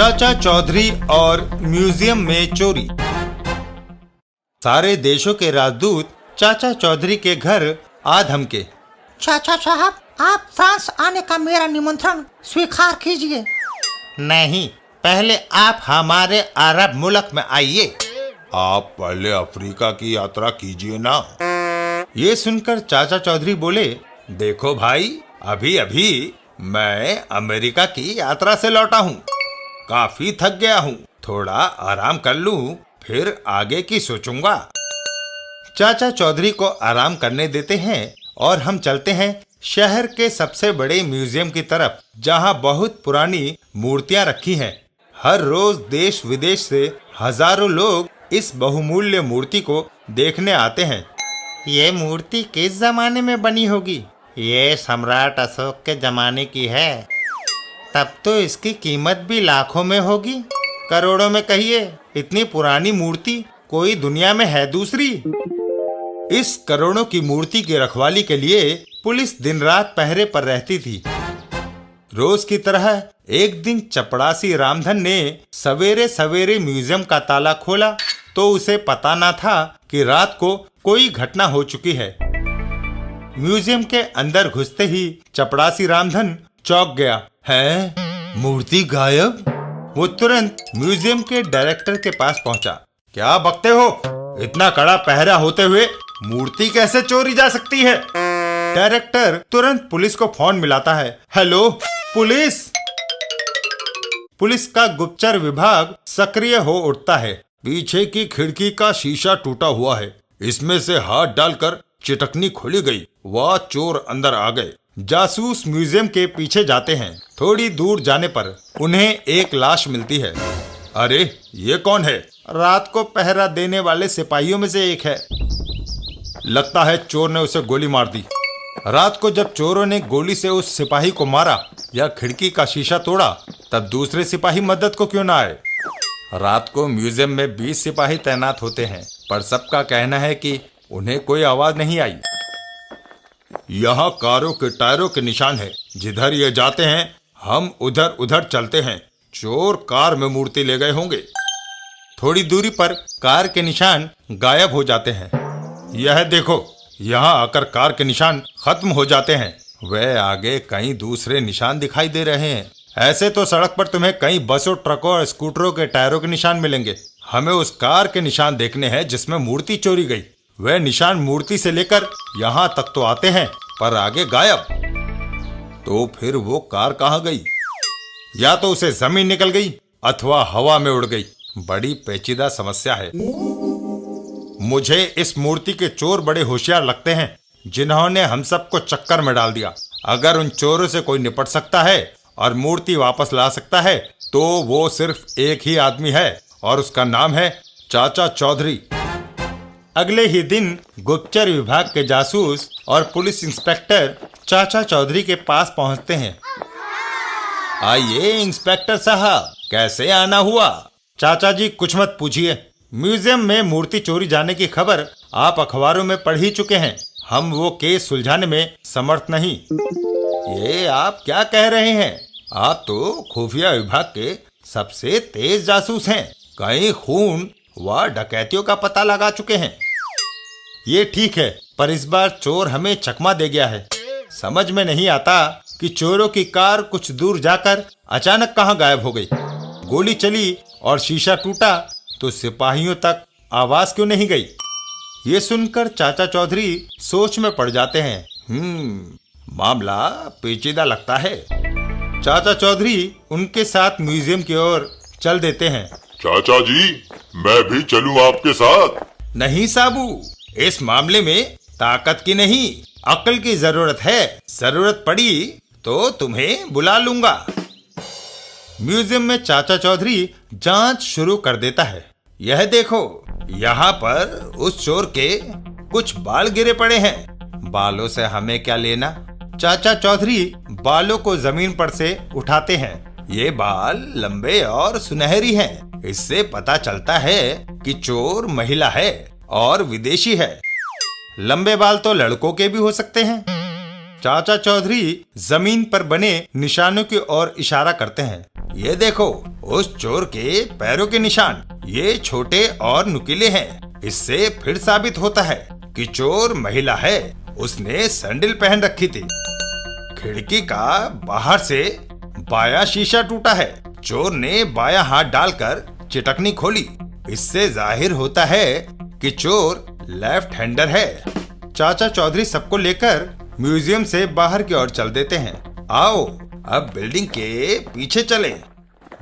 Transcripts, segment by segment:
चाचा चौधरी और म्यूजियम में चोरी। सारे देशों के राजदूत चाचा चौधरी के घर आ धमके। चाचा साहब, आप फ्रांस आने का मेरा निमंत्रण स्वीकार कीजिए। नहीं, पहले आप हमारे अरब मुल्क में आइए। आप पहले अफ्रीका की यात्रा कीजिए ना। ये सुनकर चाचा चौधरी बोले, देखो भाई, अभी अभी मैं अमेरिका की यात्रा से लौटा हूँ, काफी थक गया हूँ, थोड़ा आराम कर लूँ, फिर आगे की सोचूंगा। चाचा चौधरी को आराम करने देते हैं और हम चलते हैं शहर के सबसे बड़े म्यूजियम की तरफ, जहाँ बहुत पुरानी मूर्तियाँ रखी हैं। हर रोज देश विदेश से हजारों लोग इस बहुमूल्य मूर्ति को देखने आते हैं। ये मूर्ति किस जमाने में बनी होगी? ये सम्राट अशोक के जमाने की है। तब तो इसकी कीमत भी लाखों में होगी, करोड़ों में कहिए। इतनी पुरानी मूर्ति कोई दुनिया में है दूसरी? इस करोड़ों की मूर्ति की रखवाली के लिए पुलिस दिन रात पहरे पर रहती थी। रोज की तरह एक दिन चपड़ासी रामधन ने सवेरे सवेरे म्यूजियम का ताला खोला तो उसे पता न था कि रात को कोई घटना हो चुकी है। म्यूजियम के अंदर घुसते ही चपड़ासी रामधन चौंक गया। है, मूर्ति गायब? वो तुरंत म्यूजियम के डायरेक्टर के पास पहुंचा। क्या बकते हो? इतना कड़ा पहरा होते हुए मूर्ति कैसे चोरी जा सकती है? डायरेक्टर तुरंत पुलिस को फोन मिलाता है। Hello police. पुलिस का गुप्तचर विभाग सक्रिय हो उठता है। पीछे की खिड़की का शीशा टूटा हुआ है, इसमें से हाथ डालकर चिटकनी खोली गई। वह चोर अंदर आ गए। जासूस म्यूजियम के पीछे जाते हैं। थोड़ी दूर जाने पर उन्हें एक लाश मिलती है। अरे ये कौन है? रात को पहरा देने वाले सिपाहियों में से एक है। लगता है चोर ने उसे गोली मार दी। रात को जब चोरों ने गोली से उस सिपाही को मारा या खिड़की का शीशा तोड़ा, तब दूसरे सिपाही मदद को क्यों ना आए? रात को म्यूजियम में 20 सिपाही तैनात होते हैं, पर सबका कहना है कि उन्हें कोई आवाज नहीं आई। यहाँ कारों के टायरों के निशान है। जिधर ये जाते हैं हम उधर उधर चलते हैं। चोर कार में मूर्ति ले गए होंगे। थोड़ी दूरी पर कार के निशान गायब हो जाते हैं। यह देखो, यहाँ आकर कार के निशान खत्म हो जाते हैं। वे आगे कई दूसरे निशान दिखाई दे रहे हैं। ऐसे तो सड़क पर तुम्हें कई बसों, ट्रकों और स्कूटरों के टायरों के निशान मिलेंगे। हमें उस कार के निशान देखने हैं जिसमें मूर्ति चोरी गई। वे निशान मूर्ति से लेकर यहाँ तक तो आते हैं, पर आगे गायब। तो फिर वो कार कहाँ गई? या तो उसे जमीन निकल गई अथवा हवा में उड़ गई। बड़ी पेचीदा समस्या है। मुझे इस मूर्ति के चोर बड़े होशियार लगते हैं, जिन्होंने हम सबको चक्कर में डाल दिया। अगर उन चोरों से कोई निपट सकता है और मूर्ति वापस ला सकता है तो वो सिर्फ एक ही आदमी है, और उसका नाम है चाचा चौधरी। अगले ही दिन गुप्तचर विभाग के जासूस और पुलिस इंस्पेक्टर चाचा चौधरी के पास पहुंचते हैं। आइए इंस्पेक्टर साहब, कैसे आना हुआ? चाचा जी कुछ मत पूछिए। म्यूजियम में मूर्ति चोरी जाने की खबर आप अखबारों में पढ़ ही चुके हैं। हम वो केस सुलझाने में समर्थ नहीं। ये आप क्या कह रहे हैं? आप तो खुफिया विभाग के सबसे तेज जासूस हैं। कई खून व डकैतियों का पता लगा चुके हैं। ये ठीक है, पर इस बार चोर हमें चकमा दे गया है। समझ में नहीं आता कि चोरों की कार कुछ दूर जाकर अचानक कहां गायब हो गई। गोली चली और शीशा टूटा तो सिपाहियों तक आवाज क्यों नहीं गई? ये सुनकर चाचा चौधरी सोच में पड़ जाते हैं। मामला पेचीदा लगता है। चाचा चौधरी उनके साथ म्यूजियम की ओर चल देते हैं। चाचा जी, मैं भी चलूं आपके साथ? नहीं साबू, इस मामले में ताकत की नहीं, अक्ल की जरूरत है। जरूरत पड़ी तो तुम्हें बुला लूंगा। म्यूजियम में चाचा चौधरी जांच शुरू कर देता है। यह देखो, यहाँ पर उस चोर के कुछ बाल गिरे पड़े हैं। बालों से हमें क्या लेना? चाचा चौधरी बालों को जमीन पर से उठाते हैं। ये बाल लंबे और सुनहरी हैं। इससे पता चलता है कि चोर महिला है और विदेशी है। लंबे बाल तो लड़कों के भी हो सकते हैं। चाचा चौधरी जमीन पर बने निशानों की ओर इशारा करते हैं। ये देखो, उस चोर के पैरों के निशान, ये छोटे और नुकीले हैं। इससे फिर साबित होता है कि चोर महिला है। उसने सैंडल पहन रखी थी। खिड़की का बाहर से बायां शीशा टूटा है। चोर ने बायां हाथ डालकर चिटकनी खोली। इससे जाहिर होता है कि चोर लेफ्ट हैंडर है। चाचा चौधरी सबको लेकर म्यूजियम से बाहर की ओर चल देते हैं। आओ अब बिल्डिंग के पीछे चले।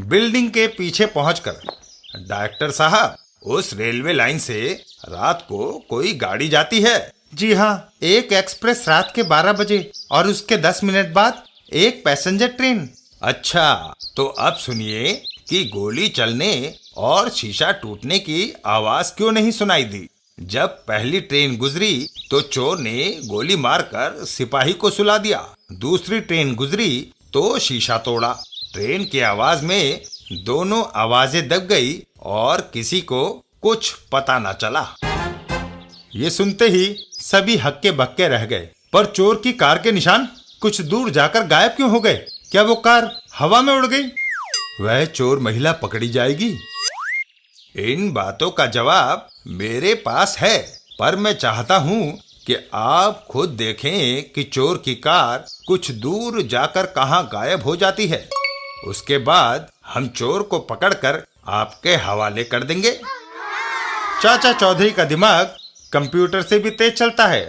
बिल्डिंग के पीछे पहुंचकर, डायरेक्टर साहब, उस रेलवे लाइन से रात को कोई गाड़ी जाती है? जी हाँ, एक एक्सप्रेस रात के 12 बजे और उसके 10 मिनट बाद एक पैसेंजर ट्रेन। अच्छा, तो अब सुनिए कि गोली चलने और शीशा टूटने की आवाज क्यों नहीं सुनाई दी। जब पहली ट्रेन गुजरी तो चोर ने गोली मारकर सिपाही को सुला दिया। दूसरी ट्रेन गुजरी तो शीशा तोड़ा। ट्रेन की आवाज में दोनों आवाजें दब गई और किसी को कुछ पता न चला। ये सुनते ही सभी हक्के बक्के रह गए। पर चोर की कार के निशान कुछ दूर जाकर गायब क्यों हो गए? क्या वो कार हवा में उड़ गई? वह चोर महिला पकड़ी जाएगी? इन बातों का जवाब मेरे पास है, पर मैं चाहता हूँ कि आप खुद देखें कि चोर की कार कुछ दूर जाकर कहाँ गायब हो जाती है। उसके बाद हम चोर को पकड़कर आपके हवाले कर देंगे। चाचा चौधरी का दिमाग कंप्यूटर से भी तेज चलता है।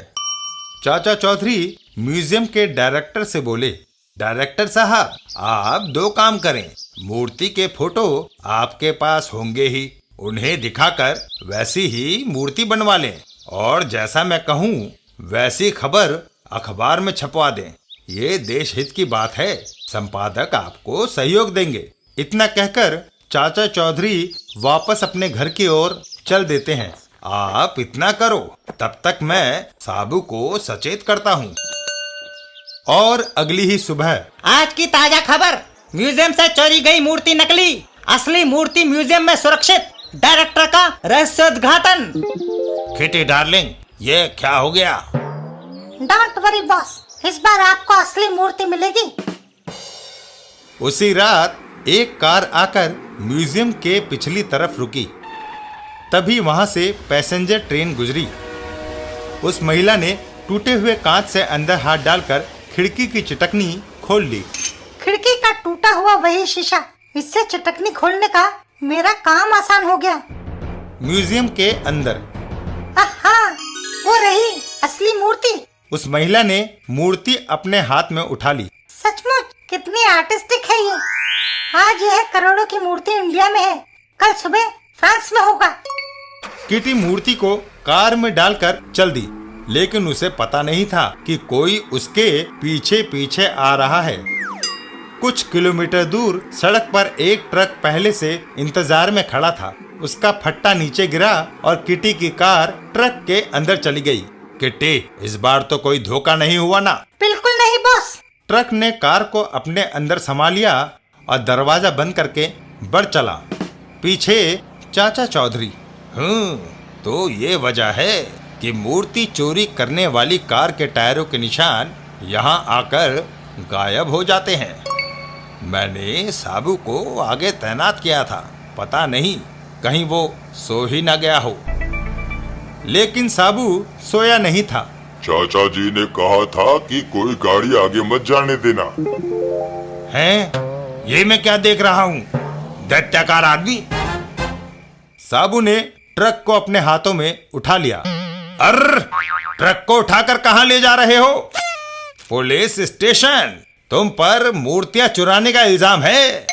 चाचा चौधरी म्यूजियम के डायरेक्टर से बोले, डायरेक्टर साहब, आप 2 काम करें। मूर्ति के फोटो आपके पास होंगे ही, उन्हें दिखाकर वैसी ही मूर्ति बनवा लें और जैसा मैं कहूँ वैसी खबर अखबार में छपवा दें। ये देश हित की बात है। संपादक आपको सहयोग देंगे। इतना कहकर चाचा चौधरी वापस अपने घर की ओर चल देते हैं। आप इतना करो, तब तक मैं साबू को सचेत करता हूँ। और अगली ही सुबह आज की ताजा खबर, म्यूजियम से चोरी गई मूर्ति नकली, असली मूर्ति म्यूजियम में सुरक्षित, डायरेक्टर का रहस्योद्घाटन। किटी डार्लिंग, ये क्या हो गया? डोंट वरी बॉस, इस बार आपको असली मूर्ति मिलेगी। उसी रात एक कार आकर म्यूजियम के पिछली तरफ रुकी। तभी वहां से पैसेंजर ट्रेन गुजरी। उस महिला ने टूटे हुए कांच से अंदर हाथ डालकर खिड़की की चिटकनी खोल ली। खिड़की का टूटा हुआ वही शीशा, इससे चिटकनी खोलने का मेरा काम आसान हो गया। म्यूजियम के अंदर हाँ, वो रही असली मूर्ति। उस महिला ने मूर्ति अपने हाथ में उठा ली। सचमुच कितनी आर्टिस्टिक है ये। आज यह करोड़ों की मूर्ति इंडिया में है, कल सुबह फ्रांस में होगा। किटी मूर्ति को कार में डालकर चल दी, लेकिन उसे पता नहीं था कि कोई उसके पीछे पीछे आ रहा है। कुछ किलोमीटर दूर सड़क पर एक ट्रक पहले से इंतजार में खड़ा था। उसका फट्टा नीचे गिरा और किटी की कार ट्रक के अंदर चली गई। किटी, इस बार तो कोई धोखा नहीं हुआ ना? बिल्कुल नहीं बॉस। ट्रक ने कार को अपने अंदर समा लिया और दरवाजा बंद करके बढ़ चला। पीछे चाचा चौधरी। तो ये वजह है कि मूर्ति चोरी करने वाली कार के टायरों के निशान यहाँ आकर गायब हो जाते हैं। मैंने साबू को आगे तैनात किया था, पता नहीं कहीं वो सो ही न गया हो। लेकिन साबू सोया नहीं था। चाचा जी ने कहा था कि कोई गाड़ी आगे मत जाने देना। हैं? ये मैं क्या देख रहा हूँ? दैत्याकार आदमी। साबू ने ट्रक को अपने हाथों में उठा लिया। अर्र, ट्रक को उठाकर कहाँ ले जा रहे हो? Police station. तुम पर मूर्तियां चुराने का इल्जाम है।